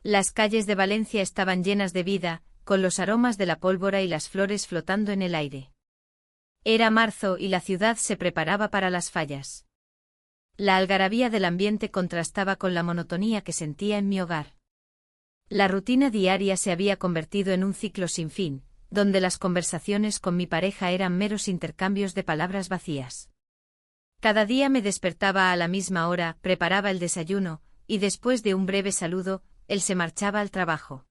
Las calles de Valencia estaban llenas de vida, con los aromas de la pólvora y las flores flotando en el aire. Era marzo y la ciudad se preparaba para las fallas. La algarabía del ambiente contrastaba con la monotonía que sentía en mi hogar. La rutina diaria se había convertido en un ciclo sin fin, donde las conversaciones con mi pareja eran meros intercambios de palabras vacías. Cada día me despertaba a la misma hora, preparaba el desayuno, y después de un breve saludo, él se marchaba al trabajo.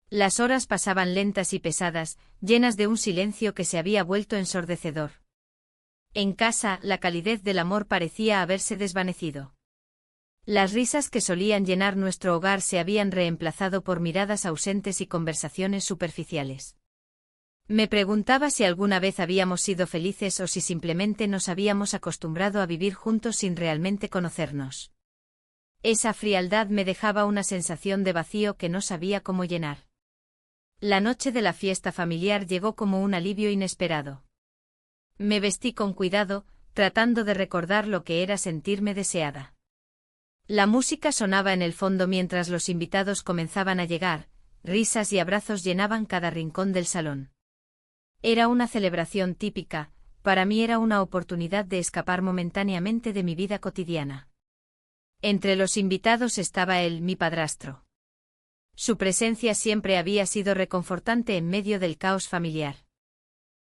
Las horas pasaban lentas y pesadas, llenas de un silencio que se había vuelto ensordecedor. En casa, la calidez del amor parecía haberse desvanecido. Las risas que solían llenar nuestro hogar se habían reemplazado por miradas ausentes y conversaciones superficiales. Me preguntaba si alguna vez habíamos sido felices o si simplemente nos habíamos acostumbrado a vivir juntos sin realmente conocernos. Esa frialdad me dejaba una sensación de vacío que no sabía cómo llenar. La noche de la fiesta familiar llegó como un alivio inesperado. Me vestí con cuidado, tratando de recordar lo que era sentirme deseada. La música sonaba en el fondo mientras los invitados comenzaban a llegar, risas y abrazos llenaban cada rincón del salón. Era una celebración típica, para mí era una oportunidad de escapar momentáneamente de mi vida cotidiana. Entre los invitados estaba él, mi padrastro. Su presencia siempre había sido reconfortante en medio del caos familiar.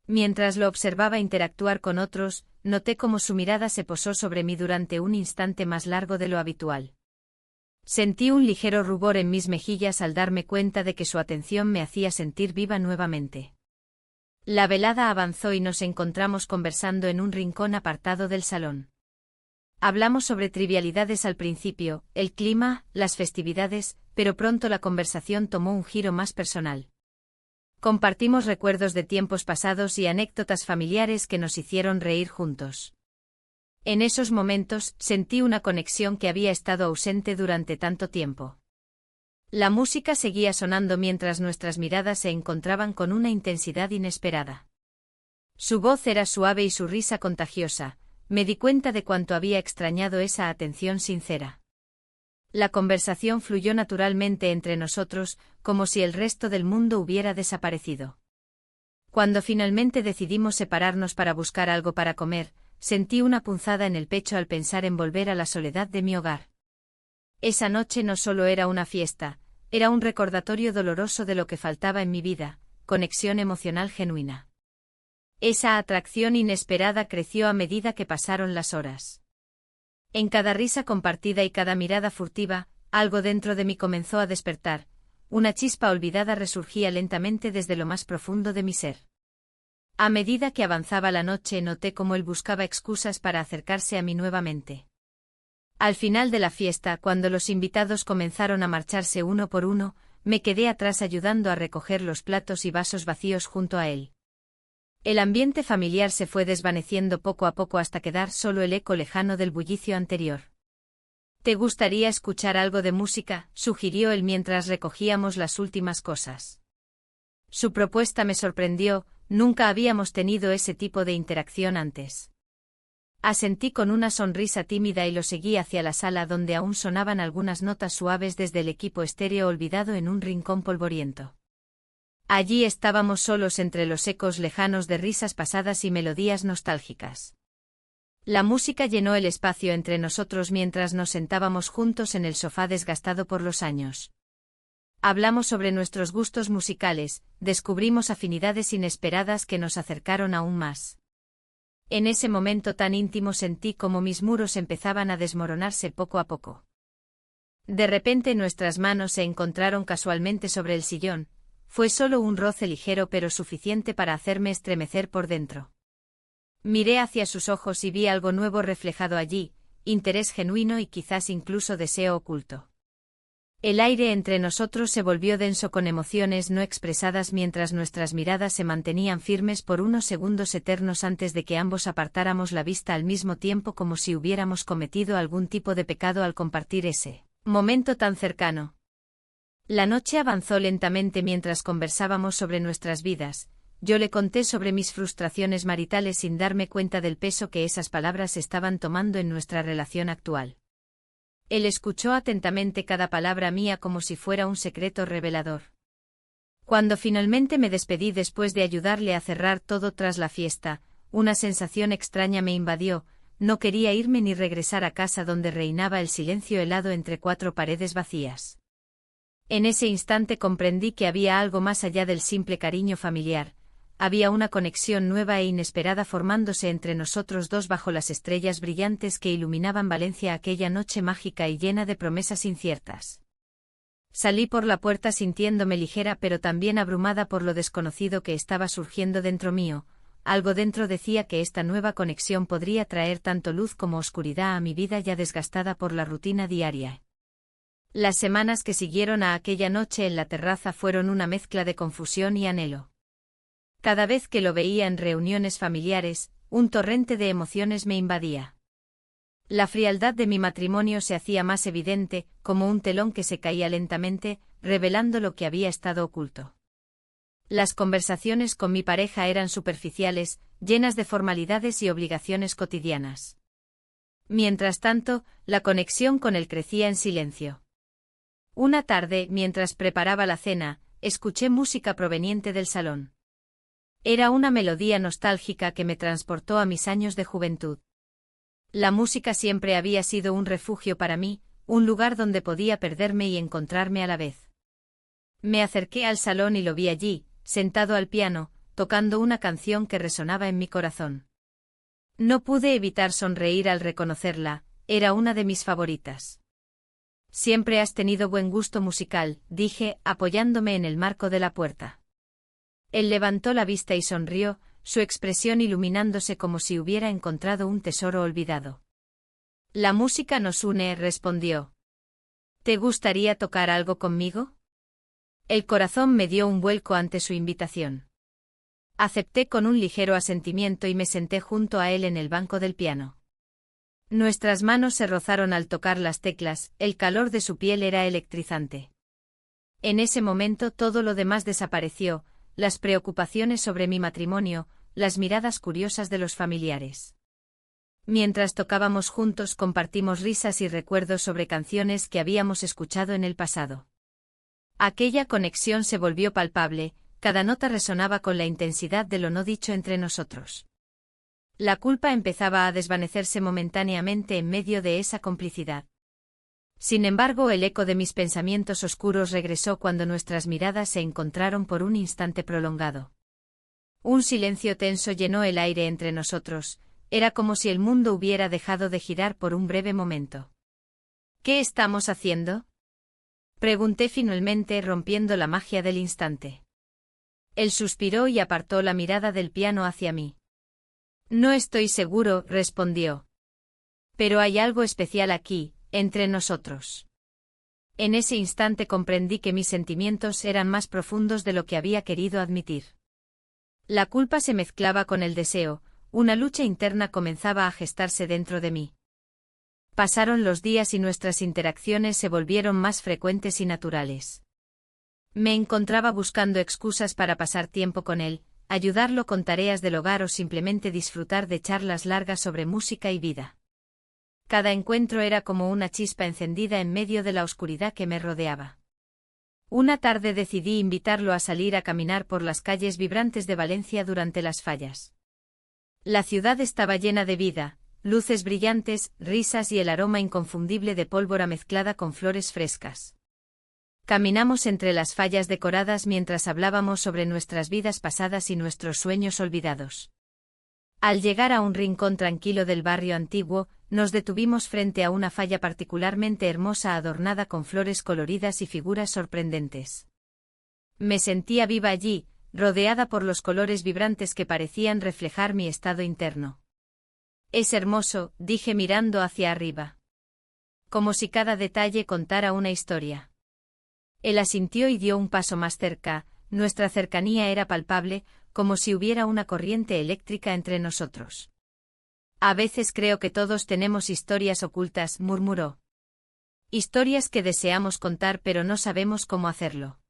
Mientras lo observaba interactuar con otros, noté cómo su mirada se posó sobre mí durante un instante más largo de lo habitual. Sentí un ligero rubor en mis mejillas al darme cuenta de que su atención me hacía sentir viva nuevamente. La velada avanzó y nos encontramos conversando en un rincón apartado del salón. Hablamos sobre trivialidades al principio, el clima, las festividades, pero pronto la conversación tomó un giro más personal. Compartimos recuerdos de tiempos pasados y anécdotas familiares que nos hicieron reír juntos. En esos momentos, sentí una conexión que había estado ausente durante tanto tiempo. La música seguía sonando mientras nuestras miradas se encontraban con una intensidad inesperada. Su voz era suave y su risa contagiosa. Me di cuenta de cuánto había extrañado esa atención sincera. La conversación fluyó naturalmente entre nosotros, como si el resto del mundo hubiera desaparecido. Cuando finalmente decidimos separarnos para buscar algo para comer, sentí una punzada en el pecho al pensar en volver a la soledad de mi hogar. Esa noche no solo era una fiesta, era un recordatorio doloroso de lo que faltaba en mi vida, conexión emocional genuina. Esa atracción inesperada creció a medida que pasaron las horas. En cada risa compartida y cada mirada furtiva, algo dentro de mí comenzó a despertar, una chispa olvidada resurgía lentamente desde lo más profundo de mi ser. A medida que avanzaba la noche noté cómo él buscaba excusas para acercarse a mí nuevamente. Al final de la fiesta, cuando los invitados comenzaron a marcharse uno por uno, me quedé atrás ayudando a recoger los platos y vasos vacíos junto a él. El ambiente familiar se fue desvaneciendo poco a poco hasta quedar solo el eco lejano del bullicio anterior. ¿Te gustaría escuchar algo de música?, sugirió él mientras recogíamos las últimas cosas. Su propuesta me sorprendió, nunca habíamos tenido ese tipo de interacción antes. Asentí con una sonrisa tímida y lo seguí hacia la sala donde aún sonaban algunas notas suaves desde el equipo estéreo olvidado en un rincón polvoriento. Allí estábamos solos entre los ecos lejanos de risas pasadas y melodías nostálgicas. La música llenó el espacio entre nosotros mientras nos sentábamos juntos en el sofá desgastado por los años. Hablamos sobre nuestros gustos musicales, descubrimos afinidades inesperadas que nos acercaron aún más. En ese momento tan íntimo sentí como mis muros empezaban a desmoronarse poco a poco. De repente nuestras manos se encontraron casualmente sobre el sillón. Fue solo un roce ligero pero suficiente para hacerme estremecer por dentro. Miré hacia sus ojos y vi algo nuevo reflejado allí, interés genuino y quizás incluso deseo oculto. El aire entre nosotros se volvió denso con emociones no expresadas mientras nuestras miradas se mantenían firmes por unos segundos eternos antes de que ambos apartáramos la vista al mismo tiempo como si hubiéramos cometido algún tipo de pecado al compartir ese momento tan cercano. La noche avanzó lentamente mientras conversábamos sobre nuestras vidas. Yo le conté sobre mis frustraciones maritales sin darme cuenta del peso que esas palabras estaban tomando en nuestra relación actual. Él escuchó atentamente cada palabra mía como si fuera un secreto revelador. Cuando finalmente me despedí después de ayudarle a cerrar todo tras la fiesta, una sensación extraña me invadió, no quería irme ni regresar a casa donde reinaba el silencio helado entre cuatro paredes vacías. En ese instante comprendí que había algo más allá del simple cariño familiar, había una conexión nueva e inesperada formándose entre nosotros dos bajo las estrellas brillantes que iluminaban Valencia aquella noche mágica y llena de promesas inciertas. Salí por la puerta sintiéndome ligera pero también abrumada por lo desconocido que estaba surgiendo dentro mío, algo dentro decía que esta nueva conexión podría traer tanto luz como oscuridad a mi vida ya desgastada por la rutina diaria. Las semanas que siguieron a aquella noche en la terraza fueron una mezcla de confusión y anhelo. Cada vez que lo veía en reuniones familiares, un torrente de emociones me invadía. La frialdad de mi matrimonio se hacía más evidente, como un telón que se caía lentamente, revelando lo que había estado oculto. Las conversaciones con mi pareja eran superficiales, llenas de formalidades y obligaciones cotidianas. Mientras tanto, la conexión con él crecía en silencio. Una tarde, mientras preparaba la cena, escuché música proveniente del salón. Era una melodía nostálgica que me transportó a mis años de juventud. La música siempre había sido un refugio para mí, un lugar donde podía perderme y encontrarme a la vez. Me acerqué al salón y lo vi allí, sentado al piano, tocando una canción que resonaba en mi corazón. No pude evitar sonreír al reconocerla, era una de mis favoritas. Siempre has tenido buen gusto musical, dije, apoyándome en el marco de la puerta. Él levantó la vista y sonrió, su expresión iluminándose como si hubiera encontrado un tesoro olvidado. La música nos une, respondió. ¿Te gustaría tocar algo conmigo? El corazón me dio un vuelco ante su invitación. Acepté con un ligero asentimiento y me senté junto a él en el banco del piano. Nuestras manos se rozaron al tocar las teclas, el calor de su piel era electrizante. En ese momento todo lo demás desapareció, las preocupaciones sobre mi matrimonio, las miradas curiosas de los familiares. Mientras tocábamos juntos compartimos risas y recuerdos sobre canciones que habíamos escuchado en el pasado. Aquella conexión se volvió palpable, cada nota resonaba con la intensidad de lo no dicho entre nosotros. La culpa empezaba a desvanecerse momentáneamente en medio de esa complicidad. Sin embargo, el eco de mis pensamientos oscuros regresó cuando nuestras miradas se encontraron por un instante prolongado. Un silencio tenso llenó el aire entre nosotros, era como si el mundo hubiera dejado de girar por un breve momento. ¿Qué estamos haciendo?, pregunté finalmente, rompiendo la magia del instante. Él suspiró y apartó la mirada del piano hacia mí. No estoy seguro, respondió. Pero hay algo especial aquí, entre nosotros. En ese instante comprendí que mis sentimientos eran más profundos de lo que había querido admitir. La culpa se mezclaba con el deseo, una lucha interna comenzaba a gestarse dentro de mí. Pasaron los días y nuestras interacciones se volvieron más frecuentes y naturales. Me encontraba buscando excusas para pasar tiempo con él, ayudarlo con tareas del hogar o simplemente disfrutar de charlas largas sobre música y vida. Cada encuentro era como una chispa encendida en medio de la oscuridad que me rodeaba. Una tarde decidí invitarlo a salir a caminar por las calles vibrantes de Valencia durante las fallas. La ciudad estaba llena de vida, luces brillantes, risas y el aroma inconfundible de pólvora mezclada con flores frescas. Caminamos entre las fallas decoradas mientras hablábamos sobre nuestras vidas pasadas y nuestros sueños olvidados. Al llegar a un rincón tranquilo del barrio antiguo, nos detuvimos frente a una falla particularmente hermosa adornada con flores coloridas y figuras sorprendentes. Me sentía viva allí, rodeada por los colores vibrantes que parecían reflejar mi estado interno. Es hermoso, dije mirando hacia arriba. Como si cada detalle contara una historia. Él asintió y dio un paso más cerca, nuestra cercanía era palpable, como si hubiera una corriente eléctrica entre nosotros. A veces creo que todos tenemos historias ocultas, murmuró. Historias que deseamos contar pero no sabemos cómo hacerlo.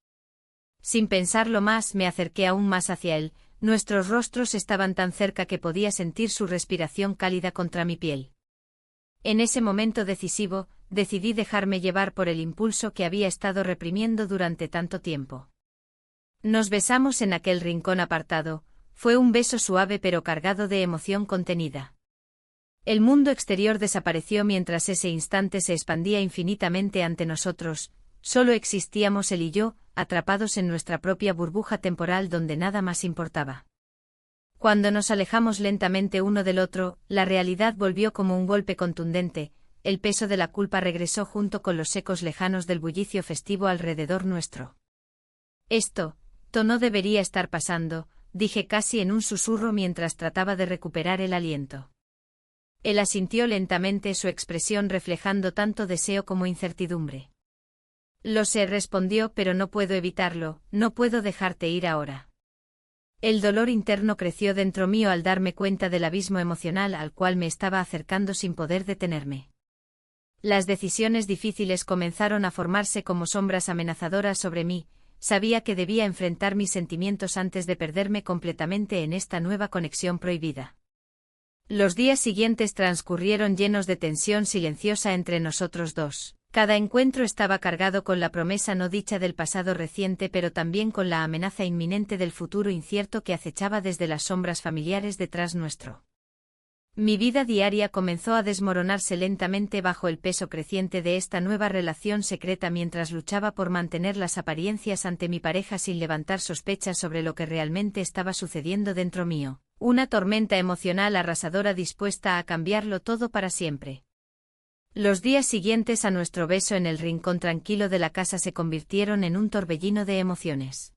Sin pensarlo más me acerqué aún más hacia él, nuestros rostros estaban tan cerca que podía sentir su respiración cálida contra mi piel. En ese momento decisivo, decidí dejarme llevar por el impulso que había estado reprimiendo durante tanto tiempo. Nos besamos en aquel rincón apartado, fue un beso suave pero cargado de emoción contenida. El mundo exterior desapareció mientras ese instante se expandía infinitamente ante nosotros, solo existíamos él y yo, atrapados en nuestra propia burbuja temporal donde nada más importaba. Cuando nos alejamos lentamente uno del otro, la realidad volvió como un golpe contundente, el peso de la culpa regresó junto con los ecos lejanos del bullicio festivo alrededor nuestro. Esto no debería estar pasando, dije casi en un susurro mientras trataba de recuperar el aliento. Él asintió lentamente, su expresión reflejando tanto deseo como incertidumbre. Lo sé, respondió, pero no puedo evitarlo, no puedo dejarte ir ahora. El dolor interno creció dentro mío al darme cuenta del abismo emocional al cual me estaba acercando sin poder detenerme. Las decisiones difíciles comenzaron a formarse como sombras amenazadoras sobre mí, sabía que debía enfrentar mis sentimientos antes de perderme completamente en esta nueva conexión prohibida. Los días siguientes transcurrieron llenos de tensión silenciosa entre nosotros dos. Cada encuentro estaba cargado con la promesa no dicha del pasado reciente, pero también con la amenaza inminente del futuro incierto que acechaba desde las sombras familiares detrás nuestro. Mi vida diaria comenzó a desmoronarse lentamente bajo el peso creciente de esta nueva relación secreta mientras luchaba por mantener las apariencias ante mi pareja sin levantar sospechas sobre lo que realmente estaba sucediendo dentro mío. Una tormenta emocional arrasadora dispuesta a cambiarlo todo para siempre. Los días siguientes a nuestro beso en el rincón tranquilo de la casa se convirtieron en un torbellino de emociones.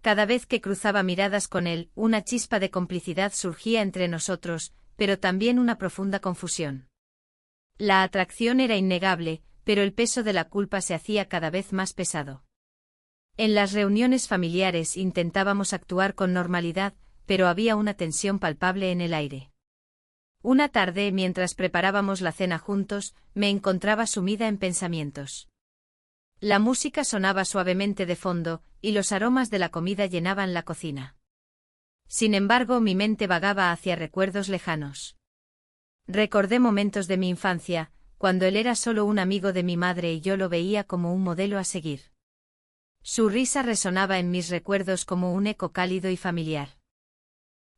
Cada vez que cruzaba miradas con él, una chispa de complicidad surgía entre nosotros, pero también una profunda confusión. La atracción era innegable, pero el peso de la culpa se hacía cada vez más pesado. En las reuniones familiares intentábamos actuar con normalidad, pero había una tensión palpable en el aire. Una tarde, mientras preparábamos la cena juntos, me encontraba sumida en pensamientos. La música sonaba suavemente de fondo, y los aromas de la comida llenaban la cocina. Sin embargo, mi mente vagaba hacia recuerdos lejanos. Recordé momentos de mi infancia, cuando él era solo un amigo de mi madre y yo lo veía como un modelo a seguir. Su risa resonaba en mis recuerdos como un eco cálido y familiar.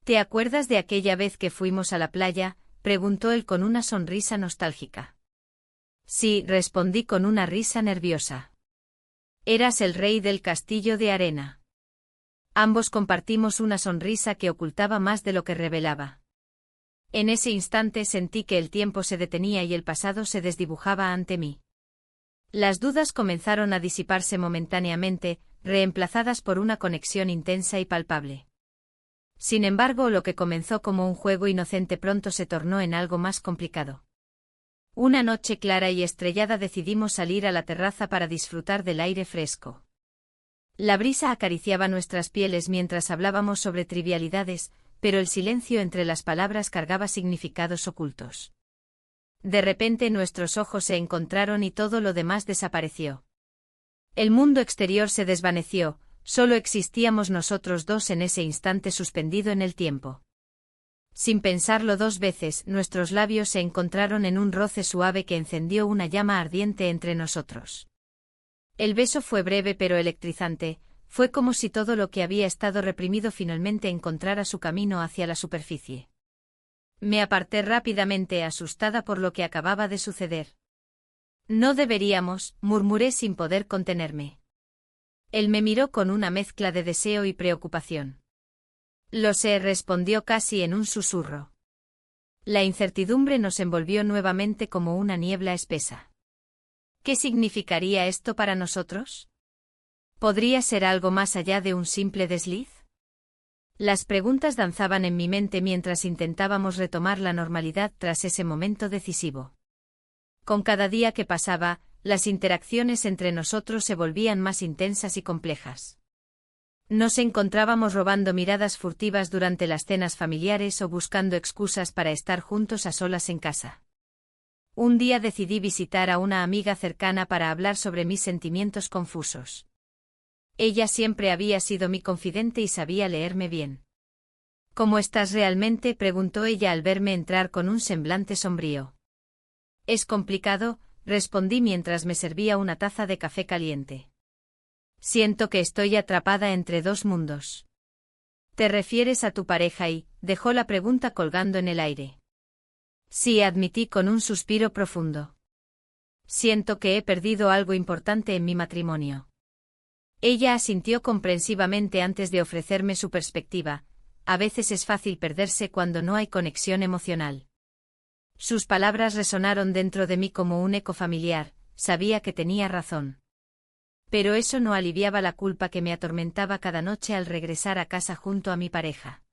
¿Te acuerdas de aquella vez que fuimos a la playa?, preguntó él con una sonrisa nostálgica. Sí, respondí con una risa nerviosa. Eras el rey del castillo de arena. Ambos compartimos una sonrisa que ocultaba más de lo que revelaba. En ese instante sentí que el tiempo se detenía y el pasado se desdibujaba ante mí. Las dudas comenzaron a disiparse momentáneamente, reemplazadas por una conexión intensa y palpable. Sin embargo, lo que comenzó como un juego inocente pronto se tornó en algo más complicado. Una noche clara y estrellada decidimos salir a la terraza para disfrutar del aire fresco. La brisa acariciaba nuestras pieles mientras hablábamos sobre trivialidades, pero el silencio entre las palabras cargaba significados ocultos. De repente nuestros ojos se encontraron y todo lo demás desapareció. El mundo exterior se desvaneció. Solo existíamos nosotros dos en ese instante suspendido en el tiempo. Sin pensarlo dos veces, nuestros labios se encontraron en un roce suave que encendió una llama ardiente entre nosotros. El beso fue breve pero electrizante, fue como si todo lo que había estado reprimido finalmente encontrara su camino hacia la superficie. Me aparté rápidamente, asustada por lo que acababa de suceder. No deberíamos, murmuré sin poder contenerme. Él me miró con una mezcla de deseo y preocupación. Lo sé, respondió casi en un susurro. La incertidumbre nos envolvió nuevamente como una niebla espesa. ¿Qué significaría esto para nosotros? ¿Podría ser algo más allá de un simple desliz? Las preguntas danzaban en mi mente mientras intentábamos retomar la normalidad tras ese momento decisivo. Con cada día que pasaba, las interacciones entre nosotros se volvían más intensas y complejas. Nos encontrábamos robando miradas furtivas durante las cenas familiares o buscando excusas para estar juntos a solas en casa. Un día decidí visitar a una amiga cercana para hablar sobre mis sentimientos confusos. Ella siempre había sido mi confidente y sabía leerme bien. ¿Cómo estás realmente?, preguntó ella al verme entrar con un semblante sombrío. Es complicado, respondí mientras me servía una taza de café caliente. Siento que estoy atrapada entre dos mundos. ¿Te refieres a tu pareja y dejó la pregunta colgando en el aire? Sí, admití con un suspiro profundo. Siento que he perdido algo importante en mi matrimonio. Ella asintió comprensivamente antes de ofrecerme su perspectiva. A veces es fácil perderse cuando no hay conexión emocional. Sus palabras resonaron dentro de mí como un eco familiar, sabía que tenía razón. Pero eso no aliviaba la culpa que me atormentaba cada noche al regresar a casa junto a mi pareja.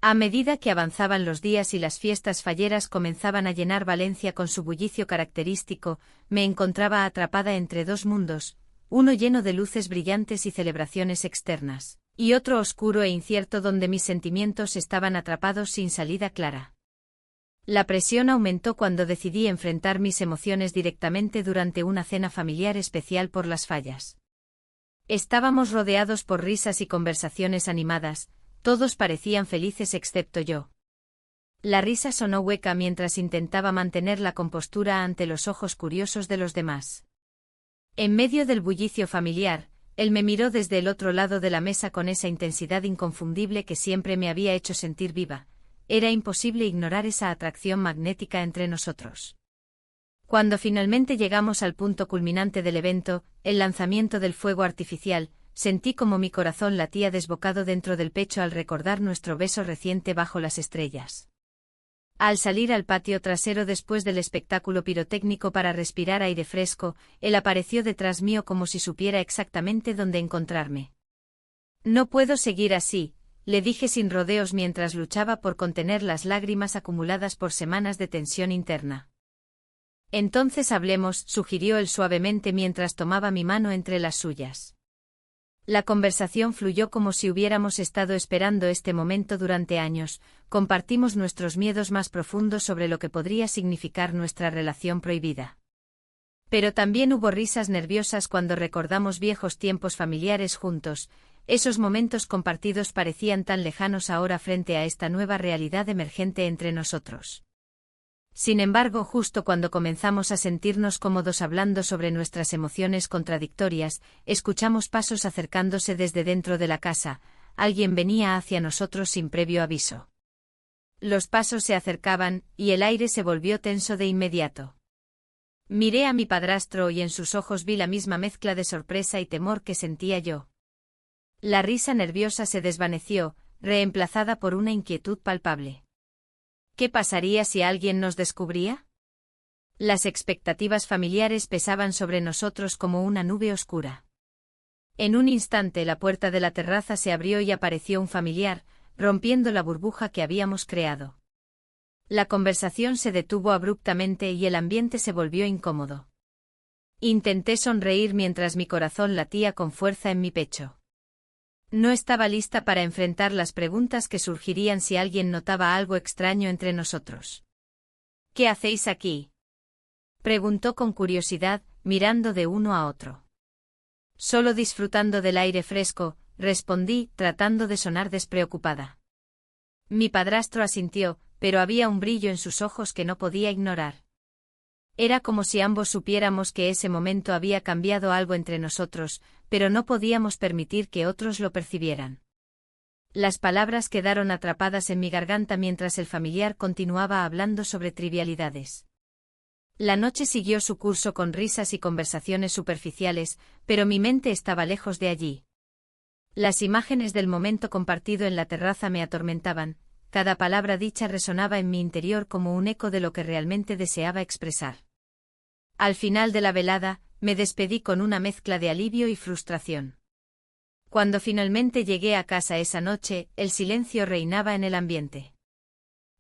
A medida que avanzaban los días y las fiestas falleras comenzaban a llenar Valencia con su bullicio característico, me encontraba atrapada entre dos mundos, uno lleno de luces brillantes y celebraciones externas, y otro oscuro e incierto donde mis sentimientos estaban atrapados sin salida clara. La presión aumentó cuando decidí enfrentar mis emociones directamente durante una cena familiar especial por las fallas. Estábamos rodeados por risas y conversaciones animadas, todos parecían felices excepto yo. La risa sonó hueca mientras intentaba mantener la compostura ante los ojos curiosos de los demás. En medio del bullicio familiar, él me miró desde el otro lado de la mesa con esa intensidad inconfundible que siempre me había hecho sentir viva. Era imposible ignorar esa atracción magnética entre nosotros. Cuando finalmente llegamos al punto culminante del evento, el lanzamiento del fuego artificial, sentí como mi corazón latía desbocado dentro del pecho al recordar nuestro beso reciente bajo las estrellas. Al salir al patio trasero después del espectáculo pirotécnico para respirar aire fresco, él apareció detrás mío como si supiera exactamente dónde encontrarme. No puedo seguir así, le dije sin rodeos mientras luchaba por contener las lágrimas acumuladas por semanas de tensión interna. Entonces hablemos, sugirió él suavemente mientras tomaba mi mano entre las suyas. La conversación fluyó como si hubiéramos estado esperando este momento durante años, compartimos nuestros miedos más profundos sobre lo que podría significar nuestra relación prohibida. Pero también hubo risas nerviosas cuando recordamos viejos tiempos familiares juntos, esos momentos compartidos parecían tan lejanos ahora frente a esta nueva realidad emergente entre nosotros. Sin embargo, justo cuando comenzamos a sentirnos cómodos hablando sobre nuestras emociones contradictorias, escuchamos pasos acercándose desde dentro de la casa, alguien venía hacia nosotros sin previo aviso. Los pasos se acercaban, y el aire se volvió tenso de inmediato. Miré a mi padrastro y en sus ojos vi la misma mezcla de sorpresa y temor que sentía yo. La risa nerviosa se desvaneció, reemplazada por una inquietud palpable. ¿Qué pasaría si alguien nos descubría? Las expectativas familiares pesaban sobre nosotros como una nube oscura. En un instante la puerta de la terraza se abrió y apareció un familiar, rompiendo la burbuja que habíamos creado. La conversación se detuvo abruptamente y el ambiente se volvió incómodo. Intenté sonreír mientras mi corazón latía con fuerza en mi pecho. No estaba lista para enfrentar las preguntas que surgirían si alguien notaba algo extraño entre nosotros. ¿Qué hacéis aquí?, preguntó con curiosidad, mirando de uno a otro. Solo disfrutando del aire fresco, respondí, tratando de sonar despreocupada. Mi padrastro asintió, pero había un brillo en sus ojos que no podía ignorar. Era como si ambos supiéramos que ese momento había cambiado algo entre nosotros, pero no podíamos permitir que otros lo percibieran. Las palabras quedaron atrapadas en mi garganta mientras el familiar continuaba hablando sobre trivialidades. La noche siguió su curso con risas y conversaciones superficiales, pero mi mente estaba lejos de allí. Las imágenes del momento compartido en la terraza me atormentaban, cada palabra dicha resonaba en mi interior como un eco de lo que realmente deseaba expresar. Al final de la velada, me despedí con una mezcla de alivio y frustración. Cuando finalmente llegué a casa esa noche, el silencio reinaba en el ambiente.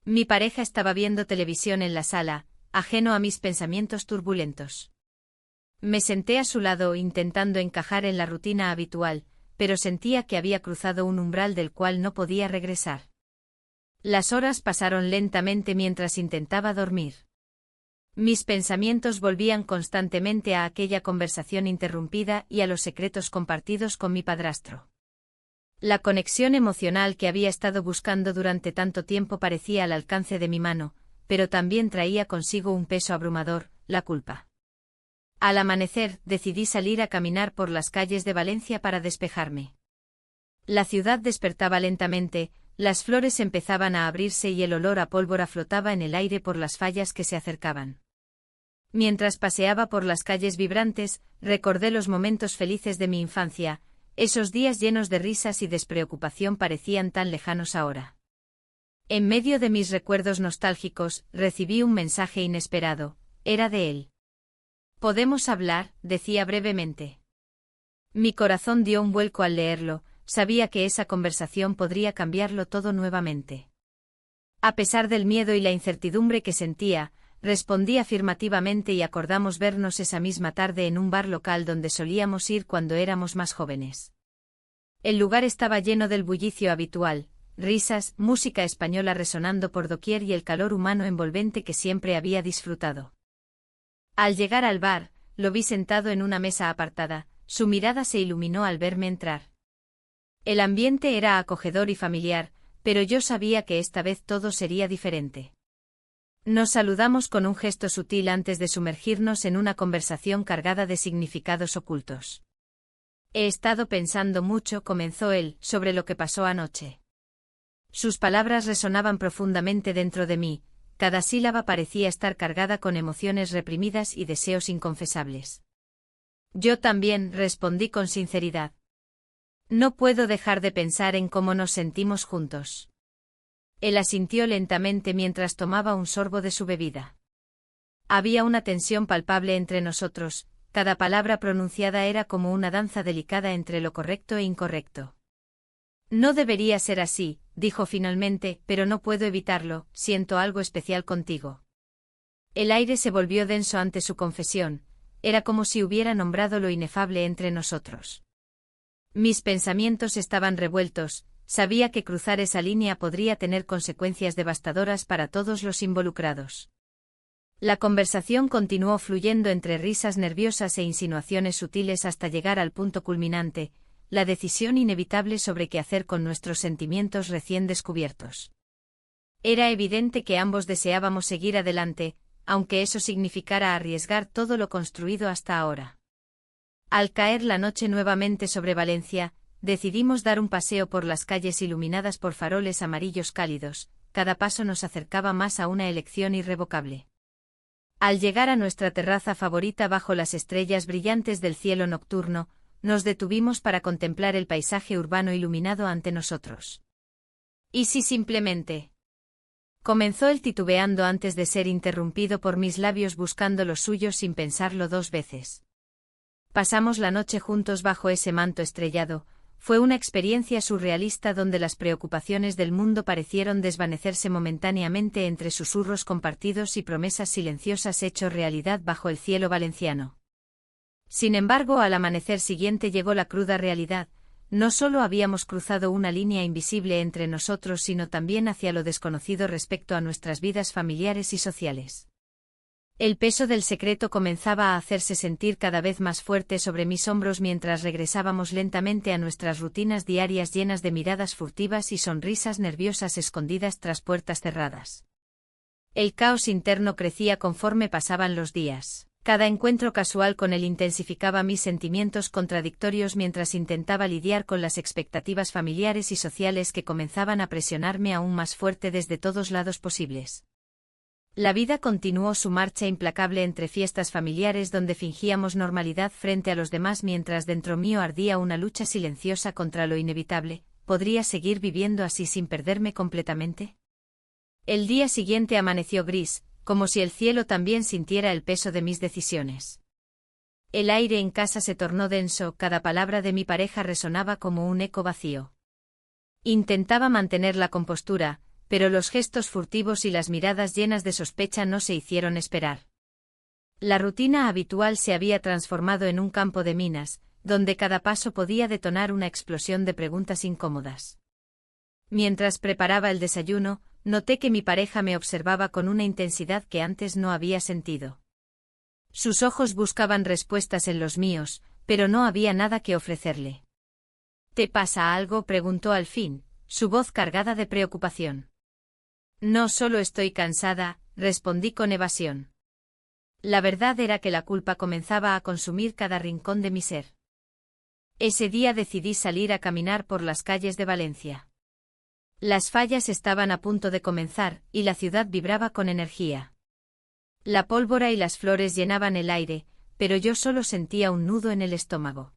Mi pareja estaba viendo televisión en la sala, ajeno a mis pensamientos turbulentos. Me senté a su lado intentando encajar en la rutina habitual, pero sentía que había cruzado un umbral del cual no podía regresar. Las horas pasaron lentamente mientras intentaba dormir. Mis pensamientos volvían constantemente a aquella conversación interrumpida y a los secretos compartidos con mi padrastro. La conexión emocional que había estado buscando durante tanto tiempo parecía al alcance de mi mano, pero también traía consigo un peso abrumador, la culpa. Al amanecer, decidí salir a caminar por las calles de Valencia para despejarme. La ciudad despertaba lentamente, las flores empezaban a abrirse y el olor a pólvora flotaba en el aire por las fallas que se acercaban. Mientras paseaba por las calles vibrantes, recordé los momentos felices de mi infancia, esos días llenos de risas y despreocupación parecían tan lejanos ahora. En medio de mis recuerdos nostálgicos, recibí un mensaje inesperado, era de él. «¿Podemos hablar?», decía brevemente. Mi corazón dio un vuelco al leerlo, sabía que esa conversación podría cambiarlo todo nuevamente. A pesar del miedo y la incertidumbre que sentía, respondí afirmativamente y acordamos vernos esa misma tarde en un bar local donde solíamos ir cuando éramos más jóvenes. El lugar estaba lleno del bullicio habitual, risas, música española resonando por doquier y el calor humano envolvente que siempre había disfrutado. Al llegar al bar, lo vi sentado en una mesa apartada, su mirada se iluminó al verme entrar. El ambiente era acogedor y familiar, pero yo sabía que esta vez todo sería diferente. Nos saludamos con un gesto sutil antes de sumergirnos en una conversación cargada de significados ocultos. «He estado pensando mucho», comenzó él, «sobre lo que pasó anoche». Sus palabras resonaban profundamente dentro de mí, cada sílaba parecía estar cargada con emociones reprimidas y deseos inconfesables. «Yo también», respondí con sinceridad. «No puedo dejar de pensar en cómo nos sentimos juntos». Él asintió lentamente mientras tomaba un sorbo de su bebida. Había una tensión palpable entre nosotros, cada palabra pronunciada era como una danza delicada entre lo correcto e incorrecto. «No debería ser así», dijo finalmente, «pero no puedo evitarlo, siento algo especial contigo». El aire se volvió denso ante su confesión, era como si hubiera nombrado lo inefable entre nosotros. Mis pensamientos estaban revueltos, sabía que cruzar esa línea podría tener consecuencias devastadoras para todos los involucrados. La conversación continuó fluyendo entre risas nerviosas e insinuaciones sutiles hasta llegar al punto culminante, la decisión inevitable sobre qué hacer con nuestros sentimientos recién descubiertos. Era evidente que ambos deseábamos seguir adelante, aunque eso significara arriesgar todo lo construido hasta ahora. Al caer la noche nuevamente sobre Valencia, decidimos dar un paseo por las calles iluminadas por faroles amarillos cálidos, cada paso nos acercaba más a una elección irrevocable. Al llegar a nuestra terraza favorita bajo las estrellas brillantes del cielo nocturno, nos detuvimos para contemplar el paisaje urbano iluminado ante nosotros. «¿Y si simplemente?», comenzó él titubeando antes de ser interrumpido por mis labios buscando los suyos sin pensarlo dos veces. Pasamos la noche juntos bajo ese manto estrellado, fue una experiencia surrealista donde las preocupaciones del mundo parecieron desvanecerse momentáneamente entre susurros compartidos y promesas silenciosas hechos realidad bajo el cielo valenciano. Sin embargo, al amanecer siguiente llegó la cruda realidad, no solo habíamos cruzado una línea invisible entre nosotros sino también hacia lo desconocido respecto a nuestras vidas familiares y sociales. El peso del secreto comenzaba a hacerse sentir cada vez más fuerte sobre mis hombros mientras regresábamos lentamente a nuestras rutinas diarias llenas de miradas furtivas y sonrisas nerviosas escondidas tras puertas cerradas. El caos interno crecía conforme pasaban los días. Cada encuentro casual con él intensificaba mis sentimientos contradictorios mientras intentaba lidiar con las expectativas familiares y sociales que comenzaban a presionarme aún más fuerte desde todos lados posibles. La vida continuó su marcha implacable entre fiestas familiares donde fingíamos normalidad frente a los demás mientras dentro mío ardía una lucha silenciosa contra lo inevitable. ¿Podría seguir viviendo así sin perderme completamente? El día siguiente amaneció gris, como si el cielo también sintiera el peso de mis decisiones. El aire en casa se tornó denso, cada palabra de mi pareja resonaba como un eco vacío. Intentaba mantener la compostura, pero los gestos furtivos y las miradas llenas de sospecha no se hicieron esperar. La rutina habitual se había transformado en un campo de minas, donde cada paso podía detonar una explosión de preguntas incómodas. Mientras preparaba el desayuno, noté que mi pareja me observaba con una intensidad que antes no había sentido. Sus ojos buscaban respuestas en los míos, pero no había nada que ofrecerle. «¿Te pasa algo?», preguntó al fin, su voz cargada de preocupación. «No, solo estoy cansada», respondí con evasión. La verdad era que la culpa comenzaba a consumir cada rincón de mi ser. Ese día decidí salir a caminar por las calles de Valencia. Las fallas estaban a punto de comenzar, y la ciudad vibraba con energía. La pólvora y las flores llenaban el aire, pero yo solo sentía un nudo en el estómago.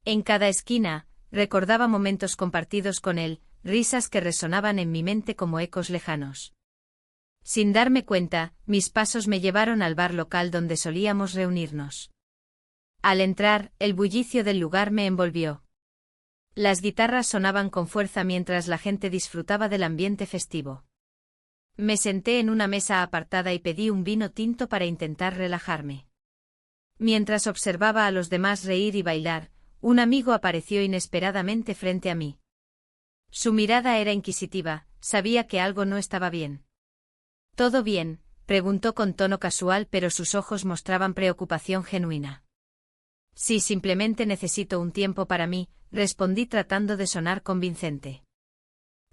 En cada esquina, recordaba momentos compartidos con él, risas que resonaban en mi mente como ecos lejanos. Sin darme cuenta, mis pasos me llevaron al bar local donde solíamos reunirnos. Al entrar, el bullicio del lugar me envolvió. Las guitarras sonaban con fuerza mientras la gente disfrutaba del ambiente festivo. Me senté en una mesa apartada y pedí un vino tinto para intentar relajarme. Mientras observaba a los demás reír y bailar, un amigo apareció inesperadamente frente a mí. Su mirada era inquisitiva, sabía que algo no estaba bien. ¿Todo bien?, preguntó con tono casual, pero sus ojos mostraban preocupación genuina. Sí, simplemente necesito un tiempo para mí, respondí tratando de sonar convincente.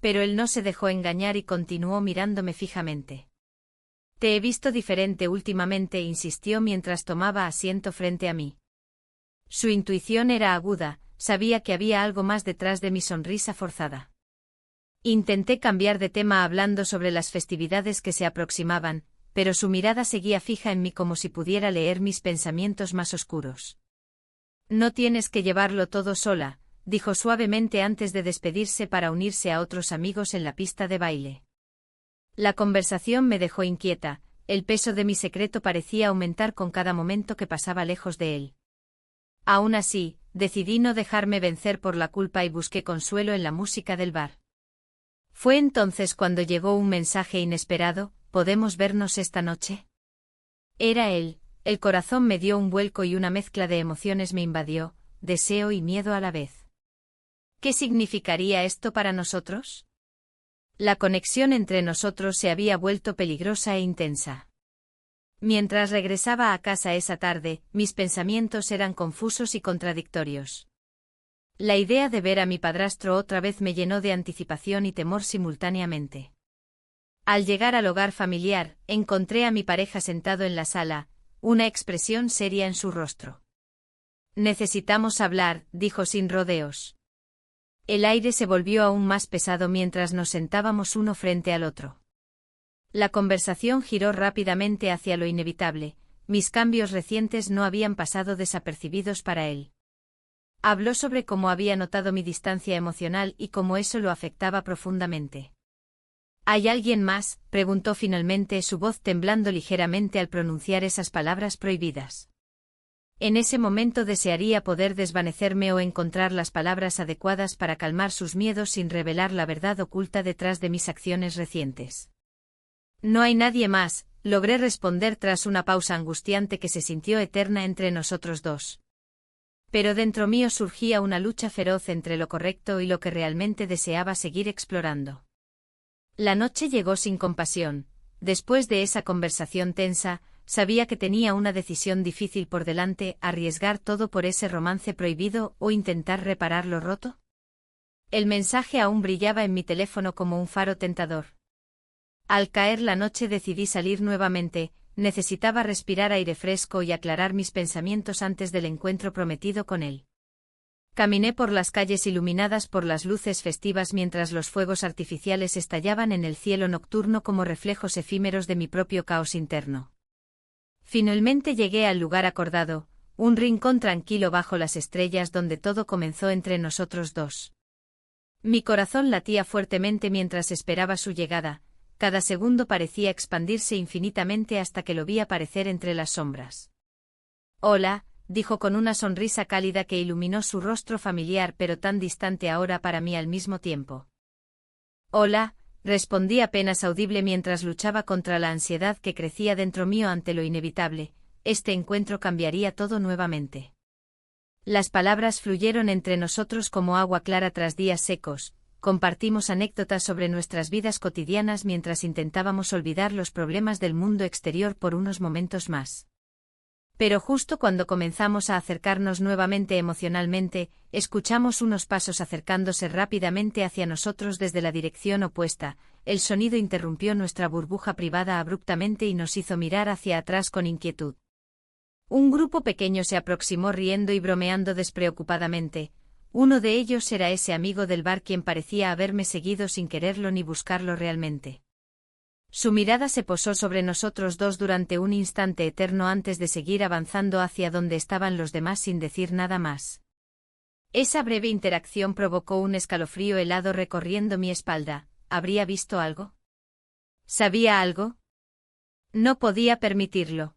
Pero él no se dejó engañar y continuó mirándome fijamente. Te he visto diferente últimamente, insistió mientras tomaba asiento frente a mí. Su intuición era aguda, sabía que había algo más detrás de mi sonrisa forzada. Intenté cambiar de tema hablando sobre las festividades que se aproximaban, pero su mirada seguía fija en mí como si pudiera leer mis pensamientos más oscuros. No tienes que llevarlo todo sola, dijo suavemente antes de despedirse para unirse a otros amigos en la pista de baile. La conversación me dejó inquieta, el peso de mi secreto parecía aumentar con cada momento que pasaba lejos de él. Aún así, decidí no dejarme vencer por la culpa y busqué consuelo en la música del bar. Fue entonces cuando llegó un mensaje inesperado: ¿podemos vernos esta noche? Era él. El corazón me dio un vuelco y una mezcla de emociones me invadió, deseo y miedo a la vez. ¿Qué significaría esto para nosotros? La conexión entre nosotros se había vuelto peligrosa e intensa. Mientras regresaba a casa esa tarde, mis pensamientos eran confusos y contradictorios. La idea de ver a mi padrastro otra vez me llenó de anticipación y temor simultáneamente. Al llegar al hogar familiar, encontré a mi pareja sentado en la sala, una expresión seria en su rostro. Necesitamos hablar, dijo sin rodeos. El aire se volvió aún más pesado mientras nos sentábamos uno frente al otro. La conversación giró rápidamente hacia lo inevitable, mis cambios recientes no habían pasado desapercibidos para él. Habló sobre cómo había notado mi distancia emocional y cómo eso lo afectaba profundamente. ¿Hay alguien más?, preguntó finalmente, su voz temblando ligeramente al pronunciar esas palabras prohibidas. En ese momento desearía poder desvanecerme o encontrar las palabras adecuadas para calmar sus miedos sin revelar la verdad oculta detrás de mis acciones recientes. No hay nadie más, logré responder tras una pausa angustiante que se sintió eterna entre nosotros dos. Pero dentro mío surgía una lucha feroz entre lo correcto y lo que realmente deseaba seguir explorando. La noche llegó sin compasión. Después de esa conversación tensa, sabía que tenía una decisión difícil por delante: arriesgar todo por ese romance prohibido o intentar reparar lo roto. El mensaje aún brillaba en mi teléfono como un faro tentador. Al caer la noche decidí salir nuevamente, necesitaba respirar aire fresco y aclarar mis pensamientos antes del encuentro prometido con él. Caminé por las calles iluminadas por las luces festivas mientras los fuegos artificiales estallaban en el cielo nocturno como reflejos efímeros de mi propio caos interno. Finalmente llegué al lugar acordado, un rincón tranquilo bajo las estrellas donde todo comenzó entre nosotros dos. Mi corazón latía fuertemente mientras esperaba su llegada, cada segundo parecía expandirse infinitamente hasta que lo vi aparecer entre las sombras. Hola, dijo con una sonrisa cálida que iluminó su rostro familiar pero tan distante ahora para mí al mismo tiempo. Hola, respondí apenas audible mientras luchaba contra la ansiedad que crecía dentro mío ante lo inevitable: este encuentro cambiaría todo nuevamente. Las palabras fluyeron entre nosotros como agua clara tras días secos, compartimos anécdotas sobre nuestras vidas cotidianas mientras intentábamos olvidar los problemas del mundo exterior por unos momentos más. Pero justo cuando comenzamos a acercarnos nuevamente emocionalmente, escuchamos unos pasos acercándose rápidamente hacia nosotros desde la dirección opuesta. El sonido interrumpió nuestra burbuja privada abruptamente y nos hizo mirar hacia atrás con inquietud. Un grupo pequeño se aproximó riendo y bromeando despreocupadamente. Uno de ellos era ese amigo del bar quien parecía haberme seguido sin quererlo ni buscarlo realmente. Su mirada se posó sobre nosotros dos durante un instante eterno antes de seguir avanzando hacia donde estaban los demás sin decir nada más. Esa breve interacción provocó un escalofrío helado recorriendo mi espalda. ¿Habría visto algo? ¿Sabía algo? No podía permitirlo.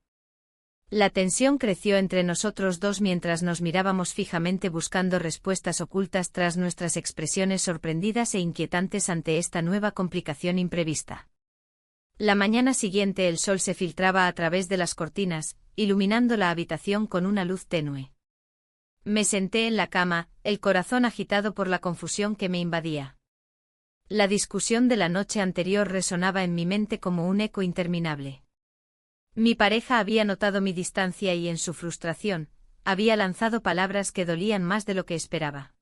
La tensión creció entre nosotros dos mientras nos mirábamos fijamente buscando respuestas ocultas tras nuestras expresiones sorprendidas e inquietantes ante esta nueva complicación imprevista. La mañana siguiente el sol se filtraba a través de las cortinas, iluminando la habitación con una luz tenue. Me senté en la cama, el corazón agitado por la confusión que me invadía. La discusión de la noche anterior resonaba en mi mente como un eco interminable. Mi pareja había notado mi distancia y en su frustración, había lanzado palabras que dolían más de lo que esperaba.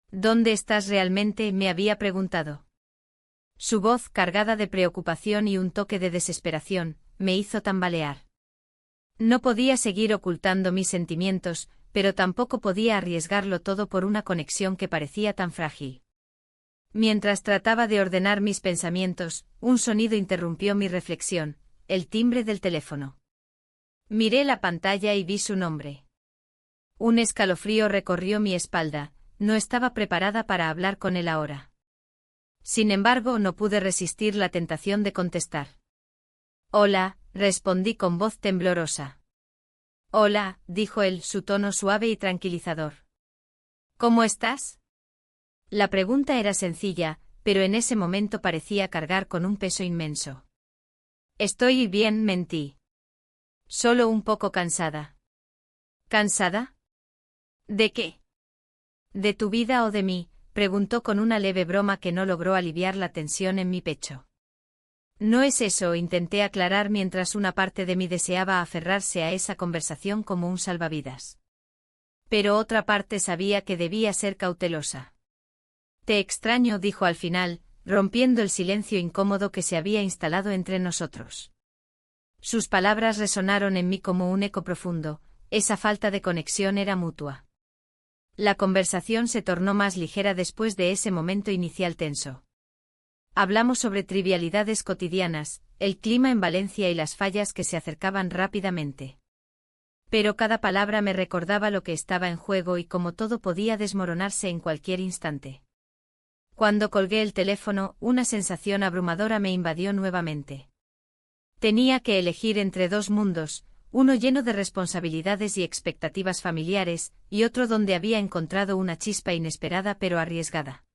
¿Dónde estás realmente?, me había preguntado. Su voz, cargada de preocupación y un toque de desesperación, me hizo tambalear. No podía seguir ocultando mis sentimientos, pero tampoco podía arriesgarlo todo por una conexión que parecía tan frágil. Mientras trataba de ordenar mis pensamientos, un sonido interrumpió mi reflexión, el timbre del teléfono. Miré la pantalla y vi su nombre. Un escalofrío recorrió mi espalda, no estaba preparada para hablar con él ahora. Sin embargo, no pude resistir la tentación de contestar. Hola, respondí con voz temblorosa. Hola, dijo él, su tono suave y tranquilizador. ¿Cómo estás? La pregunta era sencilla, pero en ese momento parecía cargar con un peso inmenso. Estoy bien, mentí. Solo un poco cansada. ¿Cansada? ¿De qué? ¿De tu vida o de mí?, preguntó con una leve broma que no logró aliviar la tensión en mi pecho. No es eso, intenté aclarar mientras una parte de mí deseaba aferrarse a esa conversación como un salvavidas. Pero otra parte sabía que debía ser cautelosa. Te extraño, dijo al final, rompiendo el silencio incómodo que se había instalado entre nosotros. Sus palabras resonaron en mí como un eco profundo, esa falta de conexión era mutua. La conversación se tornó más ligera después de ese momento inicial tenso. Hablamos sobre trivialidades cotidianas, el clima en Valencia y las fallas que se acercaban rápidamente. Pero cada palabra me recordaba lo que estaba en juego y cómo todo podía desmoronarse en cualquier instante. Cuando colgué el teléfono, una sensación abrumadora me invadió nuevamente. Tenía que elegir entre dos mundos, uno lleno de responsabilidades y expectativas familiares, y otro donde había encontrado una chispa inesperada pero arriesgada.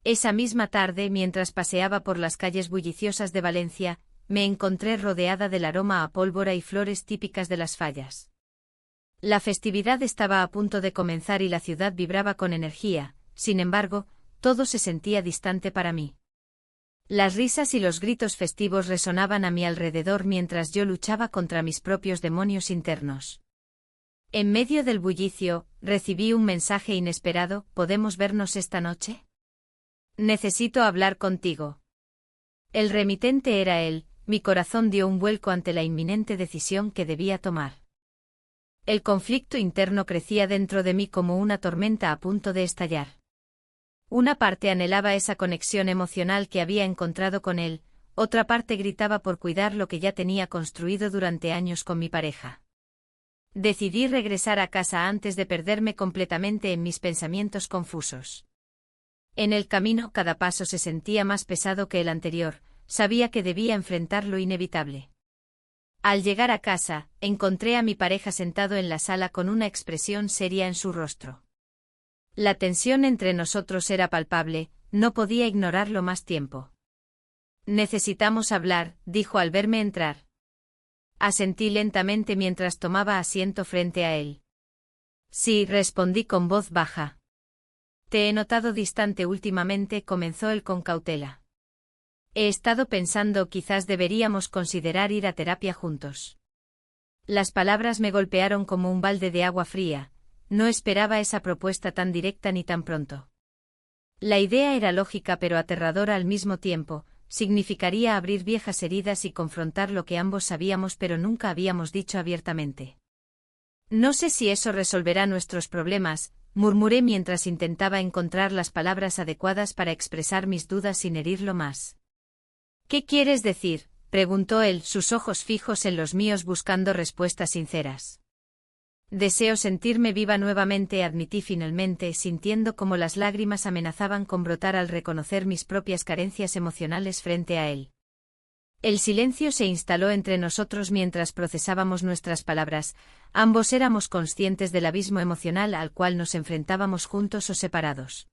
Esa misma tarde, mientras paseaba por las calles bulliciosas de Valencia, me encontré rodeada del aroma a pólvora y flores típicas de las fallas. La festividad estaba a punto de comenzar y la ciudad vibraba con energía, sin embargo, todo se sentía distante para mí. Las risas y los gritos festivos resonaban a mi alrededor mientras yo luchaba contra mis propios demonios internos. En medio del bullicio, recibí un mensaje inesperado: ¿podemos vernos esta noche? Necesito hablar contigo. El remitente era él, mi corazón dio un vuelco ante la inminente decisión que debía tomar. El conflicto interno crecía dentro de mí como una tormenta a punto de estallar. Una parte anhelaba esa conexión emocional que había encontrado con él, otra parte gritaba por cuidar lo que ya tenía construido durante años con mi pareja. Decidí regresar a casa antes de perderme completamente en mis pensamientos confusos. En el camino cada paso se sentía más pesado que el anterior, sabía que debía enfrentar lo inevitable. Al llegar a casa, encontré a mi pareja sentado en la sala con una expresión seria en su rostro. La tensión entre nosotros era palpable, no podía ignorarlo más tiempo. Necesitamos hablar, dijo al verme entrar. Asentí lentamente mientras tomaba asiento frente a él. Sí, respondí con voz baja. Te he notado distante últimamente, comenzó él con cautela. He estado pensando, quizás deberíamos considerar ir a terapia juntos. Las palabras me golpearon como un balde de agua fría. No esperaba esa propuesta tan directa ni tan pronto. La idea era lógica pero aterradora al mismo tiempo. Significaría abrir viejas heridas y confrontar lo que ambos sabíamos pero nunca habíamos dicho abiertamente. No sé si eso resolverá nuestros problemas, murmuré mientras intentaba encontrar las palabras adecuadas para expresar mis dudas sin herirlo más. ¿Qué quieres decir?, preguntó él, sus ojos fijos en los míos buscando respuestas sinceras. Deseo sentirme viva nuevamente, admití finalmente, sintiendo como las lágrimas amenazaban con brotar al reconocer mis propias carencias emocionales frente a él. El silencio se instaló entre nosotros mientras procesábamos nuestras palabras. Ambos éramos conscientes del abismo emocional al cual nos enfrentábamos juntos o separados.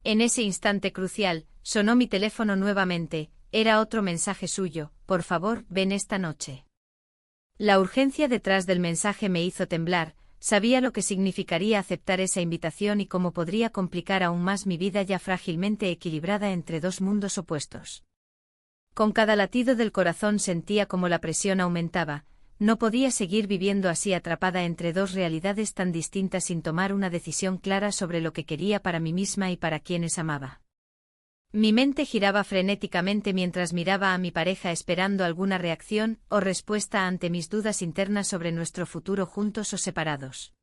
En ese instante crucial, sonó mi teléfono nuevamente. Era otro mensaje suyo: por favor, ven esta noche. La urgencia detrás del mensaje me hizo temblar. Sabía lo que significaría aceptar esa invitación y cómo podría complicar aún más mi vida ya frágilmente equilibrada entre dos mundos opuestos. Con cada latido del corazón sentía como la presión aumentaba. No podía seguir viviendo así, atrapada entre dos realidades tan distintas sin tomar una decisión clara sobre lo que quería para mí misma y para quienes amaba. Mi mente giraba frenéticamente mientras miraba a mi pareja esperando alguna reacción o respuesta ante mis dudas internas sobre nuestro futuro juntos o separados.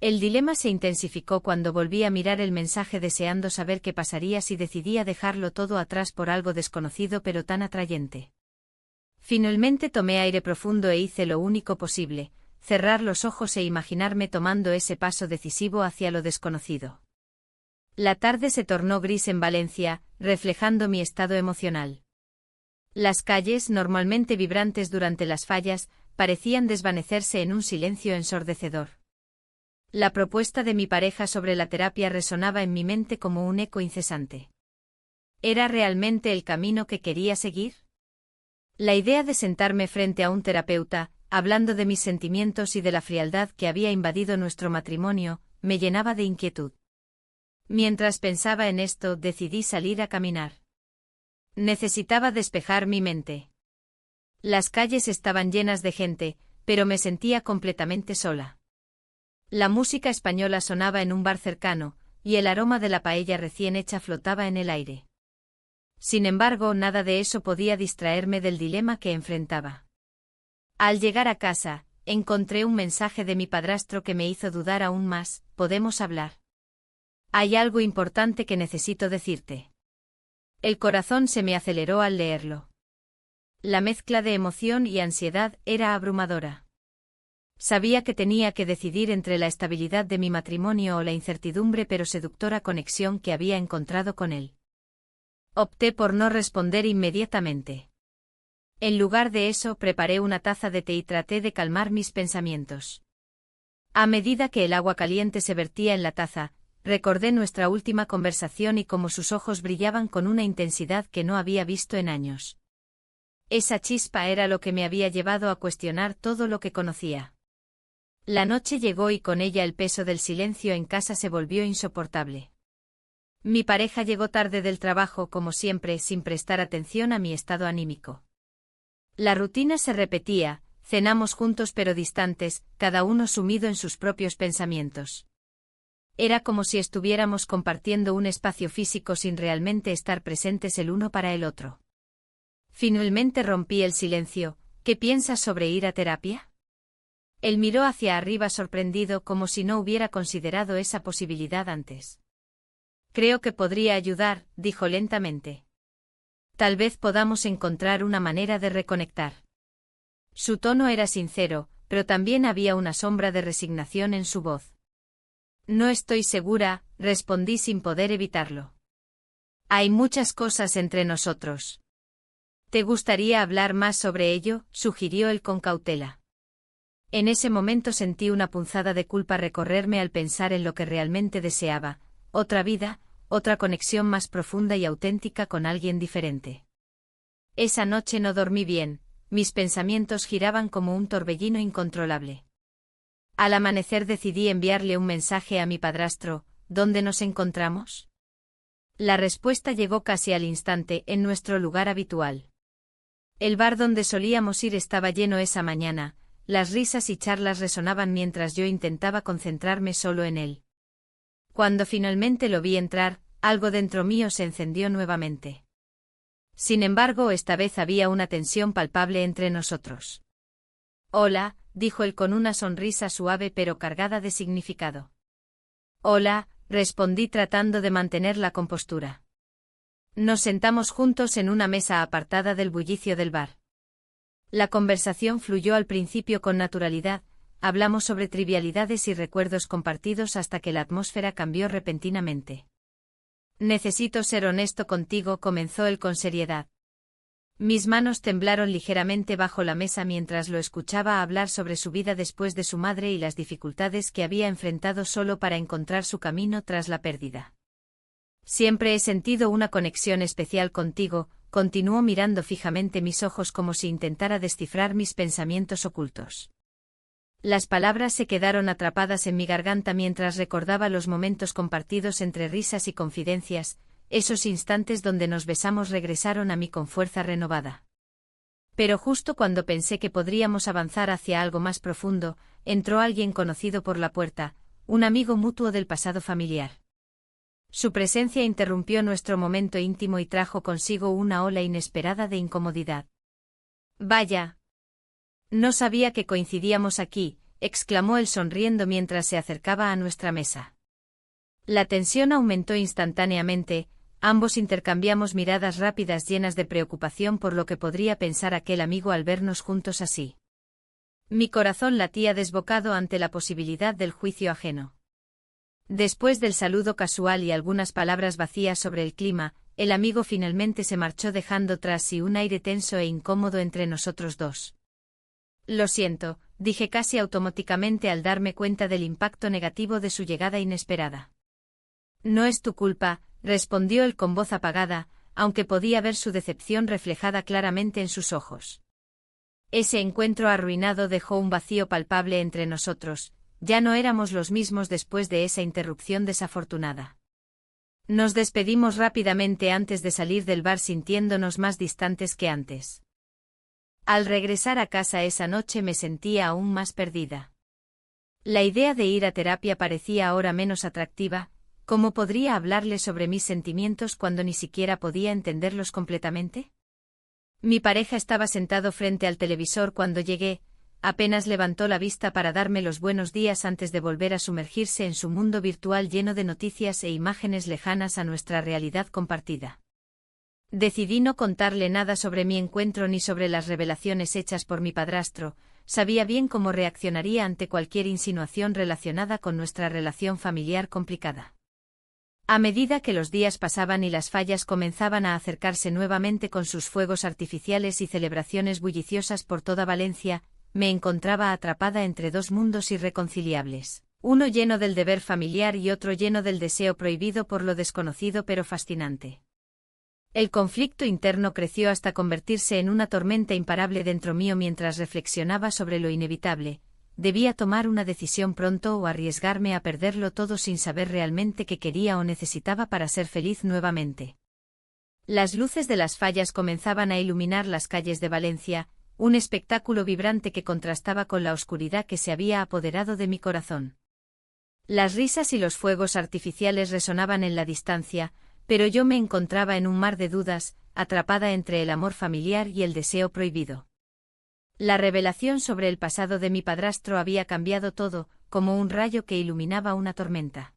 El dilema se intensificó cuando volví a mirar el mensaje deseando saber qué pasaría si decidía dejarlo todo atrás por algo desconocido pero tan atrayente. Finalmente tomé aire profundo e hice lo único posible: cerrar los ojos e imaginarme tomando ese paso decisivo hacia lo desconocido. La tarde se tornó gris en Valencia, reflejando mi estado emocional. Las calles, normalmente vibrantes durante las fallas, parecían desvanecerse en un silencio ensordecedor. La propuesta de mi pareja sobre la terapia resonaba en mi mente como un eco incesante. ¿Era realmente el camino que quería seguir? La idea de sentarme frente a un terapeuta, hablando de mis sentimientos y de la frialdad que había invadido nuestro matrimonio, me llenaba de inquietud. Mientras pensaba en esto, decidí salir a caminar. Necesitaba despejar mi mente. Las calles estaban llenas de gente, pero me sentía completamente sola. La música española sonaba en un bar cercano, y el aroma de la paella recién hecha flotaba en el aire. Sin embargo, nada de eso podía distraerme del dilema que enfrentaba. Al llegar a casa, encontré un mensaje de mi padrastro que me hizo dudar aún más. ¿Podemos hablar? Hay algo importante que necesito decirte. El corazón se me aceleró al leerlo. La mezcla de emoción y ansiedad era abrumadora. Sabía que tenía que decidir entre la estabilidad de mi matrimonio o la incertidumbre pero seductora conexión que había encontrado con él. Opté por no responder inmediatamente. En lugar de eso, preparé una taza de té y traté de calmar mis pensamientos. A medida que el agua caliente se vertía en la taza, recordé nuestra última conversación y cómo sus ojos brillaban con una intensidad que no había visto en años. Esa chispa era lo que me había llevado a cuestionar todo lo que conocía. La noche llegó y con ella el peso del silencio en casa se volvió insoportable. Mi pareja llegó tarde del trabajo como siempre, sin prestar atención a mi estado anímico. La rutina se repetía: cenamos juntos pero distantes, cada uno sumido en sus propios pensamientos. Era como si estuviéramos compartiendo un espacio físico sin realmente estar presentes el uno para el otro. Finalmente rompí el silencio. ¿Qué piensas sobre ir a terapia? Él miró hacia arriba sorprendido, como si no hubiera considerado esa posibilidad antes. Creo que podría ayudar, dijo lentamente. Tal vez podamos encontrar una manera de reconectar. Su tono era sincero, pero también había una sombra de resignación en su voz. No estoy segura, respondí sin poder evitarlo. Hay muchas cosas entre nosotros. ¿Te gustaría hablar más sobre ello?, sugirió él con cautela. En ese momento sentí una punzada de culpa recorrerme al pensar en lo que realmente deseaba: otra vida, otra conexión más profunda y auténtica con alguien diferente. Esa noche no dormí bien, mis pensamientos giraban como un torbellino incontrolable. Al amanecer decidí enviarle un mensaje a mi padrastro: ¿dónde nos encontramos? La respuesta llegó casi al instante: en nuestro lugar habitual. El bar donde solíamos ir estaba lleno esa mañana, las risas y charlas resonaban mientras yo intentaba concentrarme solo en él. Cuando finalmente lo vi entrar, algo dentro mío se encendió nuevamente. Sin embargo, esta vez había una tensión palpable entre nosotros. «Hola», dijo él con una sonrisa suave pero cargada de significado. «Hola», respondí tratando de mantener la compostura. Nos sentamos juntos en una mesa apartada del bullicio del bar. La conversación fluyó al principio con naturalidad, hablamos sobre trivialidades y recuerdos compartidos hasta que la atmósfera cambió repentinamente. «Necesito ser honesto contigo», comenzó él con seriedad. Mis manos temblaron ligeramente bajo la mesa mientras lo escuchaba hablar sobre su vida después de su madre y las dificultades que había enfrentado solo para encontrar su camino tras la pérdida. «Siempre he sentido una conexión especial contigo», continuó mirando fijamente mis ojos como si intentara descifrar mis pensamientos ocultos. Las palabras se quedaron atrapadas en mi garganta mientras recordaba los momentos compartidos entre risas y confidencias. Esos instantes donde nos besamos regresaron a mí con fuerza renovada. Pero justo cuando pensé que podríamos avanzar hacia algo más profundo, entró alguien conocido por la puerta, un amigo mutuo del pasado familiar. Su presencia interrumpió nuestro momento íntimo y trajo consigo una ola inesperada de incomodidad. «Vaya. No sabía que coincidíamos aquí», exclamó él sonriendo mientras se acercaba a nuestra mesa. La tensión aumentó instantáneamente, ambos intercambiamos miradas rápidas llenas de preocupación por lo que podría pensar aquel amigo al vernos juntos así. Mi corazón latía desbocado ante la posibilidad del juicio ajeno. Después del saludo casual y algunas palabras vacías sobre el clima, el amigo finalmente se marchó dejando tras sí un aire tenso e incómodo entre nosotros dos. «Lo siento», dije casi automáticamente al darme cuenta del impacto negativo de su llegada inesperada. «No es tu culpa», respondió él con voz apagada, aunque podía ver su decepción reflejada claramente en sus ojos. Ese encuentro arruinado dejó un vacío palpable entre nosotros, ya no éramos los mismos después de esa interrupción desafortunada. Nos despedimos rápidamente antes de salir del bar sintiéndonos más distantes que antes. Al regresar a casa esa noche me sentía aún más perdida. La idea de ir a terapia parecía ahora menos atractiva. ¿Cómo podría hablarle sobre mis sentimientos cuando ni siquiera podía entenderlos completamente? Mi pareja estaba sentado frente al televisor cuando llegué, apenas levantó la vista para darme los buenos días antes de volver a sumergirse en su mundo virtual lleno de noticias e imágenes lejanas a nuestra realidad compartida. Decidí no contarle nada sobre mi encuentro ni sobre las revelaciones hechas por mi padrastro. Sabía bien cómo reaccionaría ante cualquier insinuación relacionada con nuestra relación familiar complicada. A medida que los días pasaban y las fallas comenzaban a acercarse nuevamente con sus fuegos artificiales y celebraciones bulliciosas por toda Valencia, me encontraba atrapada entre dos mundos irreconciliables, uno lleno del deber familiar y otro lleno del deseo prohibido por lo desconocido pero fascinante. El conflicto interno creció hasta convertirse en una tormenta imparable dentro mío mientras reflexionaba sobre lo inevitable. Debía tomar una decisión pronto o arriesgarme a perderlo todo sin saber realmente qué quería o necesitaba para ser feliz nuevamente. Las luces de las fallas comenzaban a iluminar las calles de Valencia, un espectáculo vibrante que contrastaba con la oscuridad que se había apoderado de mi corazón. Las risas y los fuegos artificiales resonaban en la distancia, pero yo me encontraba en un mar de dudas, atrapada entre el amor familiar y el deseo prohibido. La revelación sobre el pasado de mi padrastro había cambiado todo, como un rayo que iluminaba una tormenta.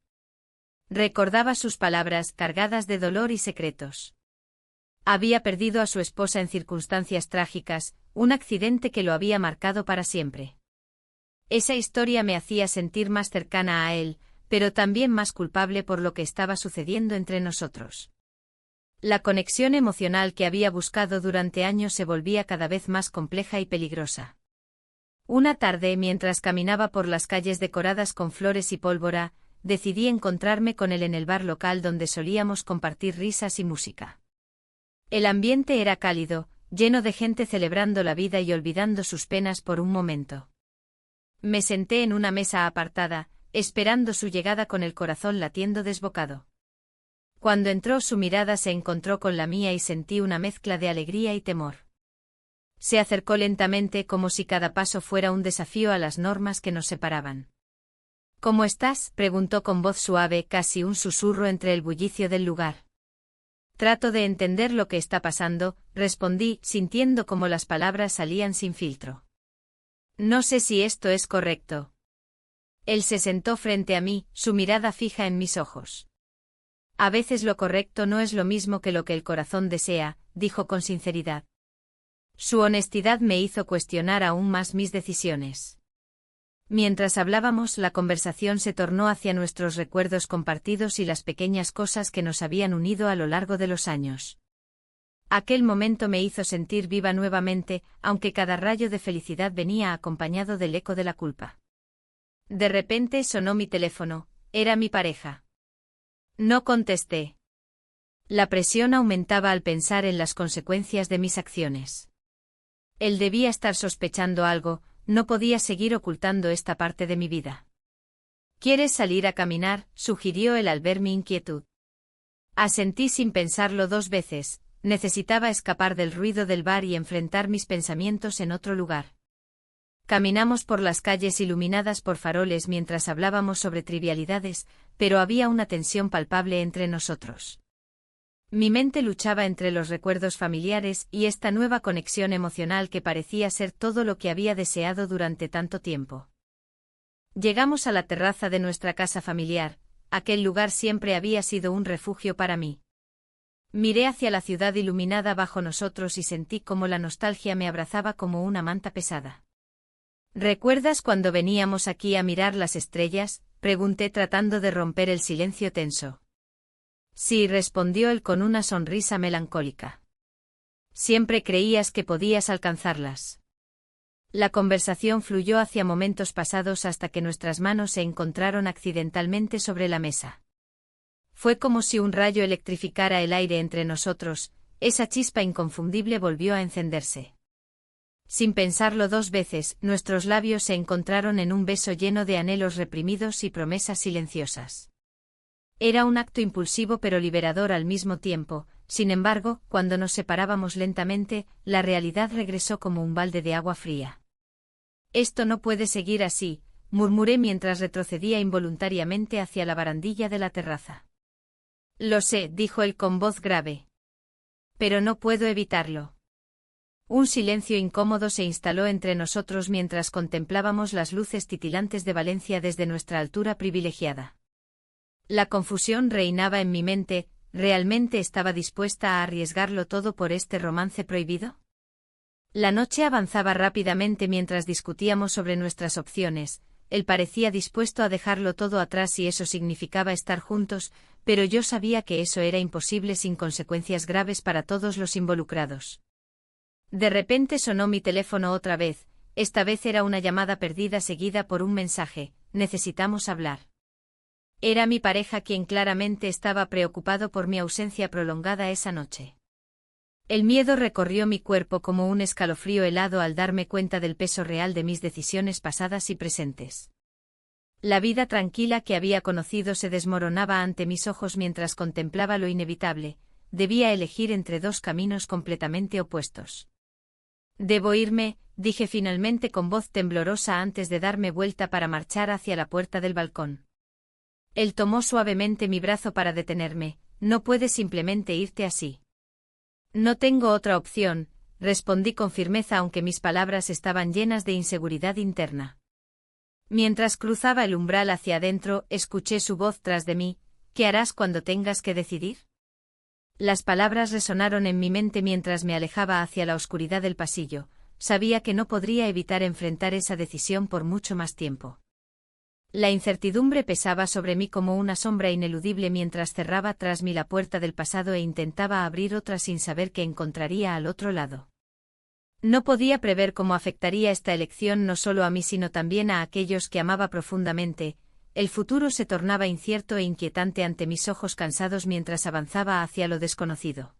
Recordaba sus palabras cargadas de dolor y secretos. Había perdido a su esposa en circunstancias trágicas, un accidente que lo había marcado para siempre. Esa historia me hacía sentir más cercana a él, pero también más culpable por lo que estaba sucediendo entre nosotros. La conexión emocional que había buscado durante años se volvía cada vez más compleja y peligrosa. Una tarde, mientras caminaba por las calles decoradas con flores y pólvora, decidí encontrarme con él en el bar local donde solíamos compartir risas y música. El ambiente era cálido, lleno de gente celebrando la vida y olvidando sus penas por un momento. Me senté en una mesa apartada, esperando su llegada con el corazón latiendo desbocado. Cuando entró su mirada se encontró con la mía y sentí una mezcla de alegría y temor. Se acercó lentamente como si cada paso fuera un desafío a las normas que nos separaban. ¿Cómo estás?, preguntó con voz suave, casi un susurro entre el bullicio del lugar. Trato de entender lo que está pasando, respondí, sintiendo como las palabras salían sin filtro. No sé si esto es correcto. Él se sentó frente a mí, su mirada fija en mis ojos. A veces lo correcto no es lo mismo que lo que el corazón desea, dijo con sinceridad. Su honestidad me hizo cuestionar aún más mis decisiones. Mientras hablábamos, la conversación se tornó hacia nuestros recuerdos compartidos y las pequeñas cosas que nos habían unido a lo largo de los años. Aquel momento me hizo sentir viva nuevamente, aunque cada rayo de felicidad venía acompañado del eco de la culpa. De repente sonó mi teléfono, era mi pareja. No contesté. La presión aumentaba al pensar en las consecuencias de mis acciones. Él debía estar sospechando algo, no podía seguir ocultando esta parte de mi vida. ¿Quieres salir a caminar?, sugirió él al ver mi inquietud. Asentí sin pensarlo 2 veces, necesitaba escapar del ruido del bar y enfrentar mis pensamientos en otro lugar. Caminamos por las calles iluminadas por faroles mientras hablábamos sobre trivialidades, pero había una tensión palpable entre nosotros. Mi mente luchaba entre los recuerdos familiares y esta nueva conexión emocional que parecía ser todo lo que había deseado durante tanto tiempo. Llegamos a la terraza de nuestra casa familiar, aquel lugar siempre había sido un refugio para mí. Miré hacia la ciudad iluminada bajo nosotros y sentí como la nostalgia me abrazaba como una manta pesada. ¿Recuerdas cuando veníamos aquí a mirar las estrellas?, pregunté tratando de romper el silencio tenso. Sí, respondió él con una sonrisa melancólica. Siempre creías que podías alcanzarlas. La conversación fluyó hacia momentos pasados hasta que nuestras manos se encontraron accidentalmente sobre la mesa. Fue como si un rayo electrificara el aire entre nosotros, esa chispa inconfundible volvió a encenderse. Sin pensarlo 2 veces, nuestros labios se encontraron en un beso lleno de anhelos reprimidos y promesas silenciosas. Era un acto impulsivo pero liberador al mismo tiempo, sin embargo, cuando nos separábamos lentamente, la realidad regresó como un balde de agua fría. Esto no puede seguir así, murmuré mientras retrocedía involuntariamente hacia la barandilla de la terraza. Lo sé, dijo él con voz grave. Pero no puedo evitarlo. Un silencio incómodo se instaló entre nosotros mientras contemplábamos las luces titilantes de Valencia desde nuestra altura privilegiada. La confusión reinaba en mi mente, ¿realmente estaba dispuesta a arriesgarlo todo por este romance prohibido? La noche avanzaba rápidamente mientras discutíamos sobre nuestras opciones, él parecía dispuesto a dejarlo todo atrás si eso significaba estar juntos, pero yo sabía que eso era imposible sin consecuencias graves para todos los involucrados. De repente sonó mi teléfono otra vez, esta vez era una llamada perdida seguida por un mensaje, necesitamos hablar. Era mi pareja quien claramente estaba preocupado por mi ausencia prolongada esa noche. El miedo recorrió mi cuerpo como un escalofrío helado al darme cuenta del peso real de mis decisiones pasadas y presentes. La vida tranquila que había conocido se desmoronaba ante mis ojos mientras contemplaba lo inevitable, debía elegir entre 2 caminos completamente opuestos. Debo irme, dije finalmente con voz temblorosa antes de darme vuelta para marchar hacia la puerta del balcón. Él tomó suavemente mi brazo para detenerme, no puedes simplemente irte así. No tengo otra opción, respondí con firmeza aunque mis palabras estaban llenas de inseguridad interna. Mientras cruzaba el umbral hacia adentro, escuché su voz tras de mí, ¿qué harás cuando tengas que decidir? Las palabras resonaron en mi mente mientras me alejaba hacia la oscuridad del pasillo, sabía que no podría evitar enfrentar esa decisión por mucho más tiempo. La incertidumbre pesaba sobre mí como una sombra ineludible mientras cerraba tras mí la puerta del pasado e intentaba abrir otra sin saber qué encontraría al otro lado. No podía prever cómo afectaría esta elección no solo a mí sino también a aquellos que amaba profundamente. El futuro se tornaba incierto e inquietante ante mis ojos cansados mientras avanzaba hacia lo desconocido.